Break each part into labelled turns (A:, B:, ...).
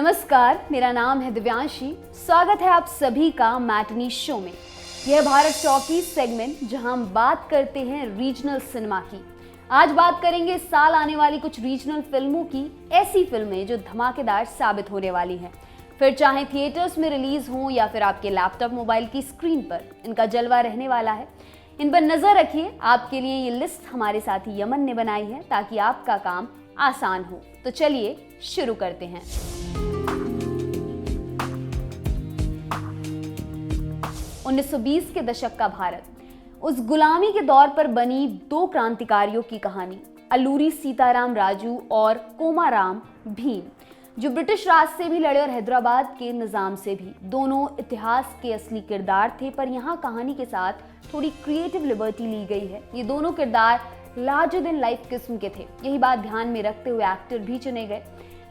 A: नमस्कार, मेरा नाम है दिव्यांशी। स्वागत है आप सभी का मैटनी शो में। यह भारत टॉकीज सेगमेंट जहां हम बात करते हैं रीजनल सिनेमा की। आज बात करेंगे इस साल आने वाली कुछ रीजनल फिल्मों की, ऐसी फिल्में जो धमाकेदार साबित होने वाली हैं। फिर चाहे थिएटर्स में रिलीज हो या फिर आपके लैपटॉप मोबाइल की स्क्रीन पर, इनका जलवा रहने वाला है। इन पर नजर रखिए। आपके लिए ये लिस्ट हमारे साथी यमन ने बनाई है ताकि आपका काम आसान हो। तो चलिए शुरू करते हैं। 1920 के दशक का भारत, उस गुलामी के दौर पर बनी दो क्रांतिकारियों की कहानी, अल्लूरी सीताराम राजू और कोमाराम भीम, जो ब्रिटिश राज से भी लड़े और हैदराबाद के निजाम से भी। दोनों इतिहास के असली किरदार थे, पर यहाँ कहानी के साथ थोड़ी क्रिएटिव लिबर्टी ली गई है। ये दोनों किरदार लार्जर देन लाइफ किस्म के थे। यही बात ध्यान में रखते हुए एक्टर भी चुने गए।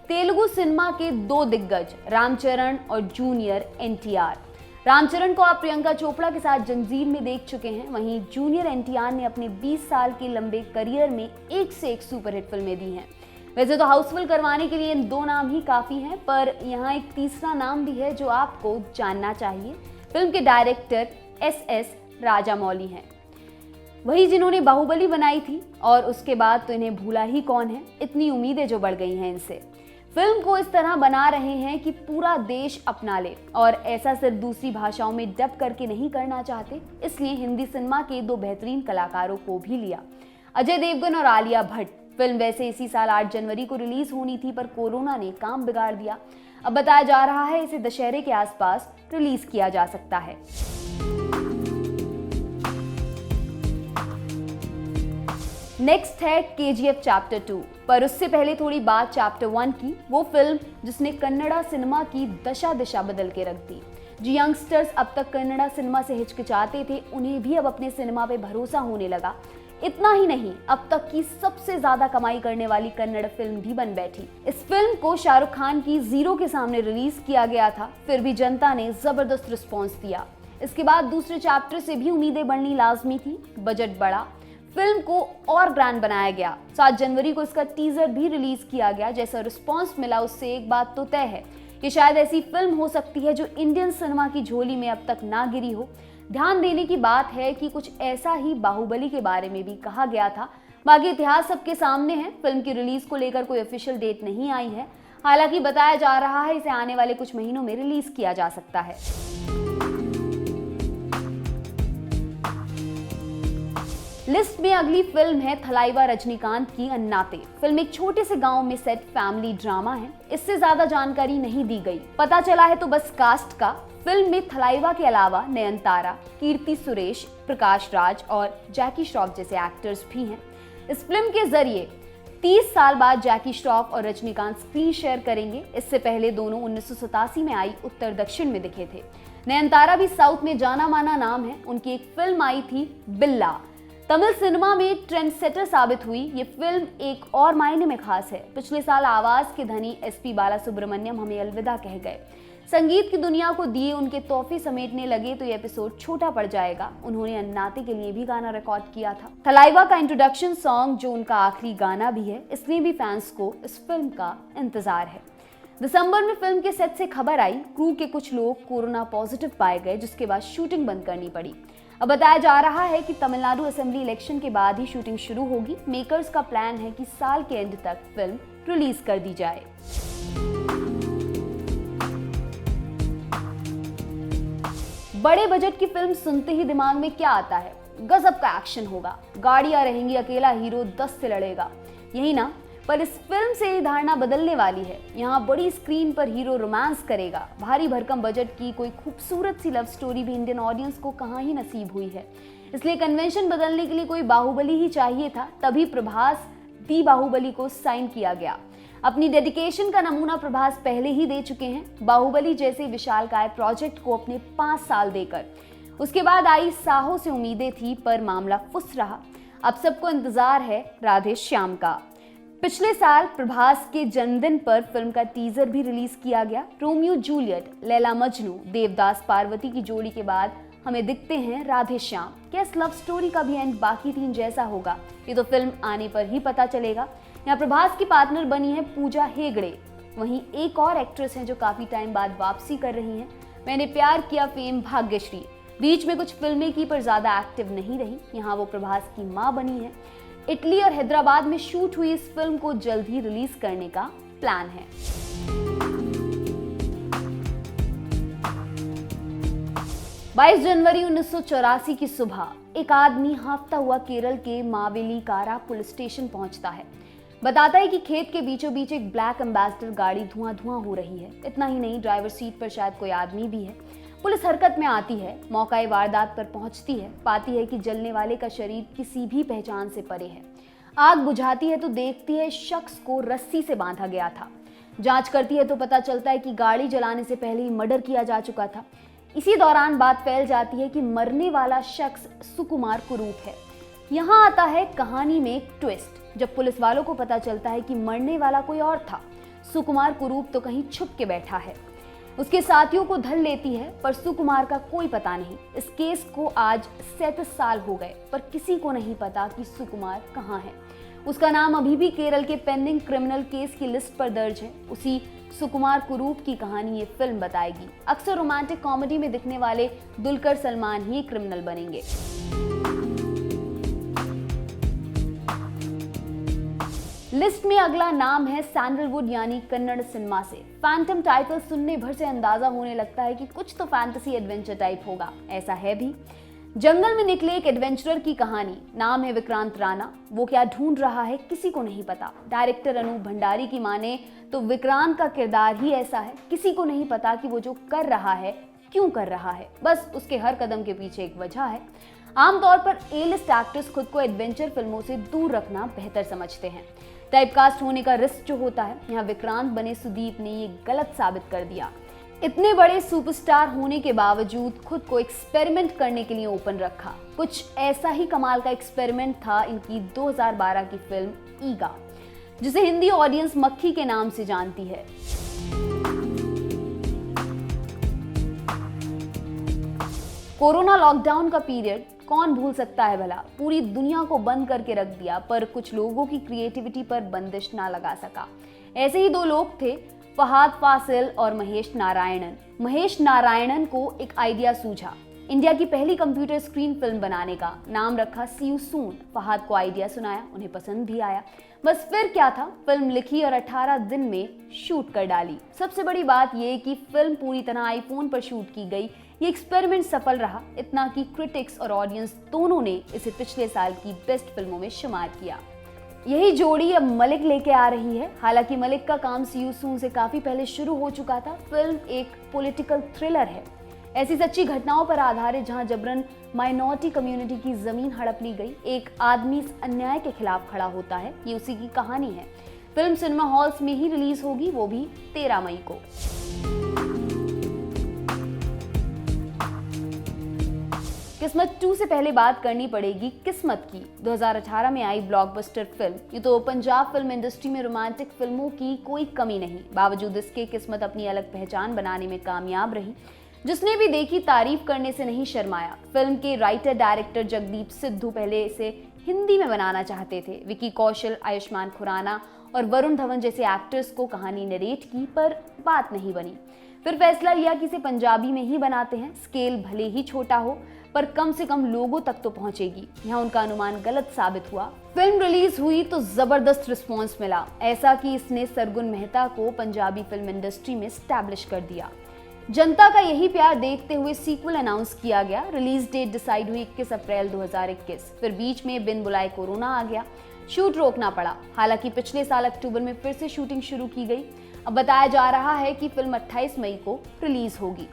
A: तेलुगु सिनेमा के दो दिग्गज रामचरण और जूनियर एनटीआर। रामचरण को आप प्रियंका चोपड़ा के साथ जंजीर में देख चुके हैं, वहीं जूनियर एनटीआर ने अपने 20 साल के लंबे करियर में एक से एक सुपरहिट फिल्में दी हैं। वैसे तो हाउसफुल करवाने के लिए इन दो नाम ही काफी हैं, पर यहाँ एक तीसरा नाम भी है जो आपको जानना चाहिए। फिल्म के डायरेक्टर एस राजामौली हैं, वही जिन्होंने बाहुबली बनाई थी, और उसके बाद तो इन्हें भूला ही कौन है। इतनी उम्मीदें जो बढ़ गई हैं इनसे। फिल्म को इस तरह बना रहे हैं कि पूरा देश अपना ले, और ऐसा सिर्फ दूसरी भाषाओं में डब करके नहीं करना चाहते, इसलिए हिंदी सिनेमा के दो बेहतरीन कलाकारों को भी लिया, अजय देवगन और आलिया भट्ट। फिल्म वैसे इसी साल 8 जनवरी को रिलीज होनी थी, पर कोरोना ने काम बिगाड़ दिया। अब बताया जा रहा है इसे दशहरे के आसपास रिलीज किया जा सकता है। नेक्स्ट है KGF चैप्टर 2, पर उससे पहले थोड़ी बात चैप्टर 1 की। वो फिल्म जिसने कन्नड़ा सिनेमा की दशा दिशा बदल के रख दी। जो यंगस्टर्स अब तक कन्नड़ा सिनेमा से हिचकिचाते थे, उन्हें भी अब अपने सिनेमा पे भरोसा होने लगा। इतना ही नहीं, अब तक की सबसे ज्यादा कमाई करने वाली कन्नड़ फिल्म भी बन बैठी। इस फिल्म को शाहरुख खान की जीरो के सामने रिलीज किया गया था, फिर भी जनता ने जबरदस्त रिस्पॉन्स दिया। इसके बाद दूसरे चैप्टर से भी उम्मीदें बढ़नी लाजमी थी। बजट बढ़ा, फिल्म को और ग्रैंड बनाया गया। 7 जनवरी को इसका टीजर भी रिलीज किया गया। जैसा रिस्पॉन्स मिला उससे एक बात तो तय है, ये शायद ऐसी फिल्म हो सकती है जो इंडियन सिनेमा की झोली में अब तक ना गिरी हो। ध्यान देने की बात है कि कुछ ऐसा ही बाहुबली के बारे में भी कहा गया था। बाकी इतिहास सबके सामने है। फिल्म की रिलीज को लेकर कोई ऑफिशियल डेट नहीं आई है, हालांकि बताया जा रहा है इसे आने वाले कुछ महीनों में रिलीज किया जा सकता है। लिस्ट में अगली फिल्म है थलाइवा रजनीकांत की अन्नाते। फिल्म एक छोटे से गांव में सेट फैमिली ड्रामा है। इससे ज्यादा जानकारी नहीं दी गई, पता चला है तो बस कास्ट का। फिल्म में थलाइवा के अलावा नयनतारा, कीर्ति सुरेश, प्रकाश राज और जैकी श्रॉफ जैसे एक्टर्स भी हैं। इस फिल्म के जरिए 30 साल बाद जैकी श्रॉफ और रजनीकांत स्क्रीन शेयर करेंगे। इससे पहले दोनों 1987 में आई उत्तर दक्षिण में दिखे थे। नयनतारा भी साउथ में जाना माना नाम है। उनकी एक फिल्म आई थी बिल्ला, तमिल सिनेमा में ट्रेंड सेटर साबित हुई। ये फिल्म एक और मायने में खास है। पिछले साल आवाज के धनी SP बालासुब्रमण्यम हमें अलविदा कह गए। संगीत की दुनिया को दिए उनके तोहफे समेटने लगे तो ये एपिसोड छोटा पड़ जाएगा। उन्होंने अन्नाते के लिए भी गाना रिकॉर्ड किया था। थलाइवा का इंट्रोडक्शन सॉन्ग जो उनका आखिरी गाना भी है, इसलिए भी फैंस को इस फिल्म का इंतजार है। दिसंबर में फिल्म के सेट से खबर आई क्रू के कुछ लोग कोरोना पॉजिटिव पाए गए, जिसके बाद शूटिंग बंद करनी पड़ी। अब बताया जा रहा है कि तमिलनाडु असेंबली इलेक्शन के बाद ही शूटिंग शुरू होगी। मेकर्स का प्लान है कि साल के एंड तक फिल्म रिलीज कर दी जाए। बड़े बजट की फिल्म सुनते ही दिमाग में क्या आता है? गजब का एक्शन होगा, गाड़ियां रहेंगी, अकेला हीरो 10 से लड़ेगा, यही ना? पर इस फिल्म से ये धारणा बदलने वाली है। यहाँ बड़ी स्क्रीन पर हीरो रोमांस करेगा। भारी भरकम बजट की कोई खूबसूरत सी लव स्टोरी भी इंडियन ऑडियंस को कहाँ ही नसीब हुई है। इसलिए कन्वेंशन बदलने के लिए कोई बाहुबली ही चाहिए था। तभी प्रभास दी बाहुबली को साइन किया गया। अपनी डेडिकेशन का नमूना प्रभास पहले ही दे चुके हैं, बाहुबली जैसे विशालकाय प्रोजेक्ट को अपने 5 साल देकर। उसके बाद आई साहो से उम्मीदें थी, पर मामला फुस रहा। अब सबको इंतजार है राधे श्याम का। पिछले साल प्रभास के जन्मदिन पर फिल्म का टीजर भी रिलीज किया गया। रोमियो जूलियट, लैला मजनू, देवदास पार्वती की जोड़ी के बाद हमें दिखते हैं राधे श्याम। क्या इस लव स्टोरी का भी एंड बाकी 3 जैसा होगा? ये तो फिल्म आने पर ही पता चलेगा। यहाँ प्रभास की पार्टनर बनी है पूजा हेगड़े। वहीं एक और एक्ट्रेस हैं जो काफी टाइम बाद वापसी कर रही हैं, मैंने प्यार किया फेम भाग्यश्री। बीच में कुछ फिल्में की पर ज्यादा एक्टिव नहीं रही। यहाँ वो प्रभास की मां बनी है। इटली और हैदराबाद में शूट हुई इस फिल्म को जल्द ही रिलीज करने का प्लान है। 22 जनवरी 1984 की सुबह एक आदमी हाँफता हुआ केरल के मावेलीकारा पुलिस स्टेशन पहुंचता है। बताता है कि खेत के बीचों बीच एक ब्लैक एम्बेसडर गाड़ी धुआं धुआं हो रही है। इतना ही नहीं, ड्राइवर सीट पर शायद कोई आदमी भी है। पुलिस हरकत में आती है, मौका वारदात पर पहुंचती है, पाती है कि जलने वाले का शरीर किसी भी पहचान से परे है। आग बुझाती है तो देखती है शख्स को रस्सी से बांधा गया था। जांच करती है तो पता चलता है कि गाड़ी जलाने से पहले ही मर्डर किया जा चुका था। इसी दौरान बात फैल जाती है कि मरने वाला शख्स सुकुमार कुरूप है। यहाँ आता है कहानी में एक ट्विस्ट। जब पुलिस वालों को पता चलता है कि मरने वाला कोई और था, सुकुमार कुरूप तो कहीं छुप के बैठा है। उसके साथियों को धर लेती है पर सुकुमार का कोई पता नहीं। इस केस को आज 37 साल हो गए पर किसी को नहीं पता कि सुकुमार कहाँ है। उसका नाम अभी भी केरल के पेंडिंग क्रिमिनल केस की लिस्ट पर दर्ज है। उसी सुकुमार कुरूप की कहानी ये फिल्म बताएगी। अक्सर रोमांटिक कॉमेडी में दिखने वाले दुलकर सलमान ही क्रिमिनल बनेंगे। लिस्ट में अगला नाम है सैंडलवुड यानी कन्नड़ सिनेमा से। फैंटम टाइटल सुनने भर से अंदाजा होने लगता है कि कुछ तो फैंटेसी एडवेंचर टाइप होगा। ऐसा है भी। जंगल में निकले एक एडवेंचरर की कहानी। नाम है विक्रांत राणा। वो क्या ढूंढ रहा है किसी को नहीं पता। डायरेक्टर अनूप भंडारी की माने तो विक्रांत का किरदार ही ऐसा है। किसी को नहीं पता कि वो जो कर रहा है क्यों कर रहा है, बस उसके हर कदम के पीछे एक वजह है। आमतौर पर ए लिस्ट एक्टर्स खुद को एडवेंचर फिल्मों से दूर रखना बेहतर समझते हैं। टाइपकास्ट होने का रिस्क जो होता है, यहाँ विक्रांत बने सुदीप ने ये गलत साबित कर दिया। इतने बड़े सुपरस्टार होने के बावजूद खुद को एक्सपेरिमेंट करने के लिए ओपन रखा। कुछ ऐसा ही कमाल का एक्सपेरिमेंट था इनकी 2012 की फिल्म ईगा, जिसे हिंदी ऑडियंस मक्खी के नाम से जानती है। कोरोना लॉकडाउन का पीरियड कौन भूल सकता है भला। पूरी दुनिया को बंद करके रख दिया पर कुछ लोगों की क्रिएटिविटी पर बंदिश ना लगा सका। ऐसे ही दो लोग थे, फहाद फासिल और महेश नारायणन। महेश नारायणन को एक आइडिया सूझा इंडिया की पहली कंप्यूटर स्क्रीन फिल्म बनाने का। नाम रखा सी यू सून। फहाद को आइडिया सुनाया, उन्हें पसंद भी आया। बस फिर क्या था, फिल्म लिखी और 18 दिन में शूट कर डाली। सबसे बड़ी बात यह कि फिल्म पूरी तरह आईफोन पर शूट की गई। ये एक्सपेरिमेंट सफल रहा, इतना कि क्रिटिक्स और ऑडियंस दोनों ने इसे पिछले साल की बेस्ट फिल्मों में शुमार किया। यही जोड़ी अब मलिक लेके आ रही है। हालांकि मलिक का काम सी यू सून से काफी पहले शुरू हो चुका था। फिल्म एक पॉलिटिकल थ्रिलर है, ऐसी सच्ची घटनाओं पर आधारित जहां जबरन माइनॉरिटी कम्युनिटी की जमीन हड़प ली गई। एक आदमी इस अन्याय के खिलाफ खड़ा होता है, ये उसी की कहानी है। फिल्म सिनेमा हॉल्स में ही रिलीज होगी, वो भी 13 मई को। किस्मत 2 से पहले बात करनी पड़ेगी किस्मत की। 2018 में आई ब्लॉकबस्टर फिल्म। ये तो पंजाब फिल्म इंडस्ट्री में रोमांटिक फिल्मों की कोई कमी नहीं। बावजूद इसके किस्मत अपनी अलग पहचान बनाने में कामयाब रही। जिसने भी देखी तारीफ करने से नहीं शर्माया। फिल्म के राइटर डायरेक्टर जगदीप सिद्धू पहले इसे हिंदी में बनाना चाहते थे। विकी कौशल, आयुष्मान खुराना और वरुण धवन जैसे एक्टर्स को कहानी नरेट की, पर बात नहीं बनी। फिर फैसला लिया कि इसे पंजाबी में ही बनाते हैं। स्केल भले ही छोटा हो पर कम से कम लोगों तक तो पहुंचेगी। यहाँ उनका अनुमान गलत साबित हुआ। फिल्म रिलीज हुई तो जबरदस्त रिस्पॉन्स मिला, ऐसा कि इसने सरगुन मेहता को पंजाबी फिल्म इंडस्ट्री में स्टैब्लिश कर दिया। जनता का यही प्यार देखते हुए सीक्वल अनाउंस किया गया। रिलीज डेट डिसाइड हुई 21 अप्रैल 2021। फिर बीच में बिन बुलाए कोरोना आ गया, शूट रोकना पड़ा। हालांकि पिछले साल अक्टूबर में फिर से शूटिंग शुरू की गई। अब बताया जा रहा है कि फिल्म 28 मई को रिलीज होगी।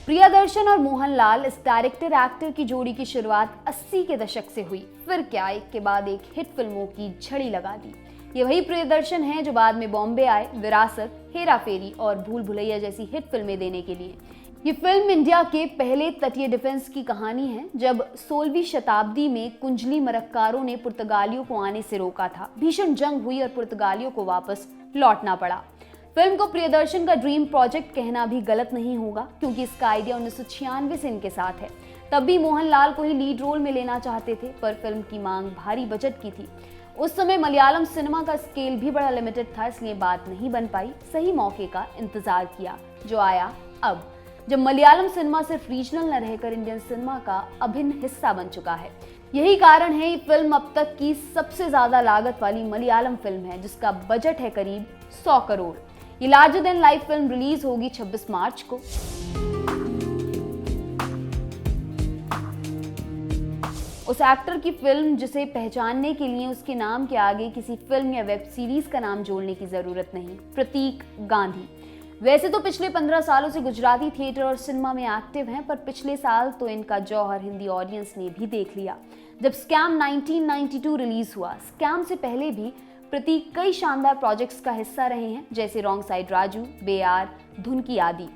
A: प्रियदर्शन और मोहनलाल इस डायरेक्टर एक्टर की जोड़ी की शुरुआत 80 के दशक से हुई। फिर क्या, एक के बाद एक हिट फिल्मों की झड़ी लगा दी। ये वही प्रियदर्शन है जो बाद में बॉम्बे आए विरासत, हेरा फेरी और भूल भुलैया जैसी हिट फिल्में देने के लिए। ये फिल्म इंडिया के पहले तटीय डिफेंस की कहानी है, जब 16वीं शताब्दी में कुंजली मरक्कारों ने पुर्तगालियों को आने से रोका था। भीषण जंग हुई और पुर्तगालियों को वापस लौटना पड़ा। फिल्म को प्रियदर्शन का ड्रीम प्रोजेक्ट कहना भी गलत नहीं होगा, क्योंकि इसका आइडिया 1996 से इनके साथ है। तब भी मोहनलाल को ही लीड रोल में लेना चाहते थे, पर फिल्म की मांग भारी बजट की थी। उस समय मलयालम सिनेमा का स्केल भी बड़ा लिमिटेड था, इसलिए बात नहीं बन पाई। सही मौके का इंतजार किया, जो आया अब, जब मलयालम सिनेमा सिर्फ रीजनल न रहकर इंडियन सिनेमा का अभिन्न हिस्सा बन चुका है। यही कारण है ये फिल्म अब तक की सबसे ज्यादा लागत वाली मलयालम फिल्म है, जिसका बजट है करीब 100 करोड़। ये larger than life film release होगी 26 मार्च को। उस एक्टर की फिल्म जिसे पहचानने के लिए उसके नाम के आगे किसी फिल्म या वेब सीरीज का नाम जोड़ने की जरूरत नहीं, प्रतीक गांधी। वैसे तो पिछले 15 सालों से गुजराती थिएटर और सिनेमा में एक्टिव हैं, पर पिछले साल तो इनका जौहर हिंदी ऑडियंस ने भी देख लिया जब स्कैम 1992 रिलीज हुआ। स्कैम से पहले भी प्रतीक कई शानदार प्रोजेक्ट्स का हिस्सा रहे हैं, जैसे रॉन्ग साइड राजू, बेयार, धुनकी आदि।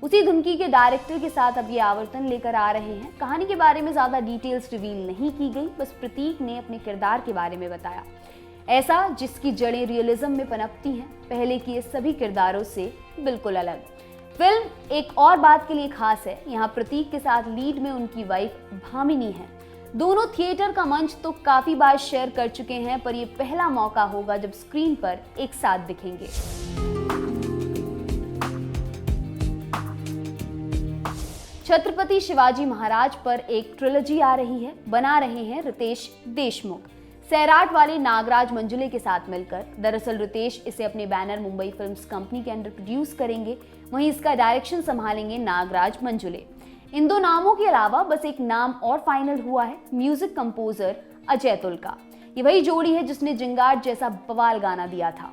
A: उसी धुनकी के डायरेक्टर के साथ अब ये आवर्तन लेकर आ रहे हैं। कहानी के बारे में ज्यादा डिटेल्स रिवील नहीं की गई, बस प्रतीक ने अपने किरदार के बारे में बताया, ऐसा जिसकी जड़ें रियलिज्म में पनपती हैं, पहले किए सभी किरदारों से बिल्कुल अलग। फिल्म एक और बात के लिए खास है, यहाँ प्रतीक के साथ लीड में उनकी वाइफ भामिनी है। दोनों थिएटर का मंच तो काफी बार शेयर कर चुके हैं, पर यह पहला मौका होगा जब स्क्रीन पर एक साथ दिखेंगे। छत्रपति शिवाजी महाराज पर एक ट्रिलॉजी आ रही है, बना रहे हैं रितेश देशमुख सैराट वाले नागराज मंजुले के साथ मिलकर। दरअसल रितेश इसे अपने बैनर मुंबई फिल्म्स कंपनी के अंडर प्रोड्यूस करेंगे, वहीं इसका डायरेक्शन संभालेंगे नागराज मंजुले। इन दो नामों के अलावा बस एक नाम और फाइनल हुआ है, म्यूजिक कंपोजर अजय अतुल का। ये वही जोड़ी है जिसने जिंगाट जैसा बवाल गाना दिया था।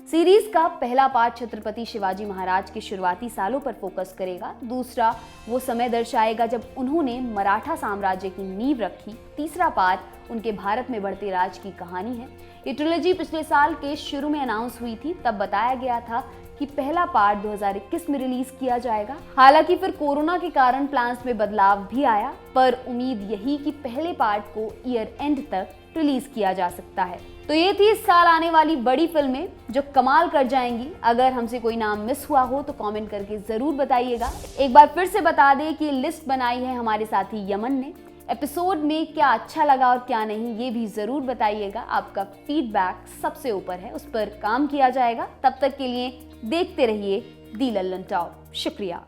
A: सीरीज का पहला पार्ट छत्रपति शिवाजी महाराज के शुरुआती सालों पर फोकस करेगा, दूसरा वो समय दर्शाएगा जब उन्होंने मराठा साम्राज्य की नींव रखी, तीसरा पार्ट उनके भारत में बढ़ते राज की कहानी है। ये ट्रिलॉजी पिछले साल के शुरू में अनाउंस हुई थी, तब बताया गया था कि पहला पार्ट 2021 में रिलीज किया जाएगा। हालांकि फिर कोरोना के कारण प्लान्स में बदलाव भी आया, पर उम्मीद यही कि पहले पार्ट को ईयर एंड तक रिलीज किया जा सकता है। तो ये थी इस साल आने वाली बड़ी फिल्में जो कमाल कर जाएंगी। अगर हमसे कोई नाम मिस हुआ हो तो कमेंट करके जरूर बताइएगा। एक बार फिर से बता दें कि लिस्ट बनाई है हमारे साथी यमन ने। एपिसोड में क्या अच्छा लगा और क्या नहीं, ये भी जरूर बताइएगा। आपका फीडबैक सबसे ऊपर है, उस पर काम किया जाएगा। तब तक के लिए देखते रहिए दी लल्लन टॉप। शुक्रिया।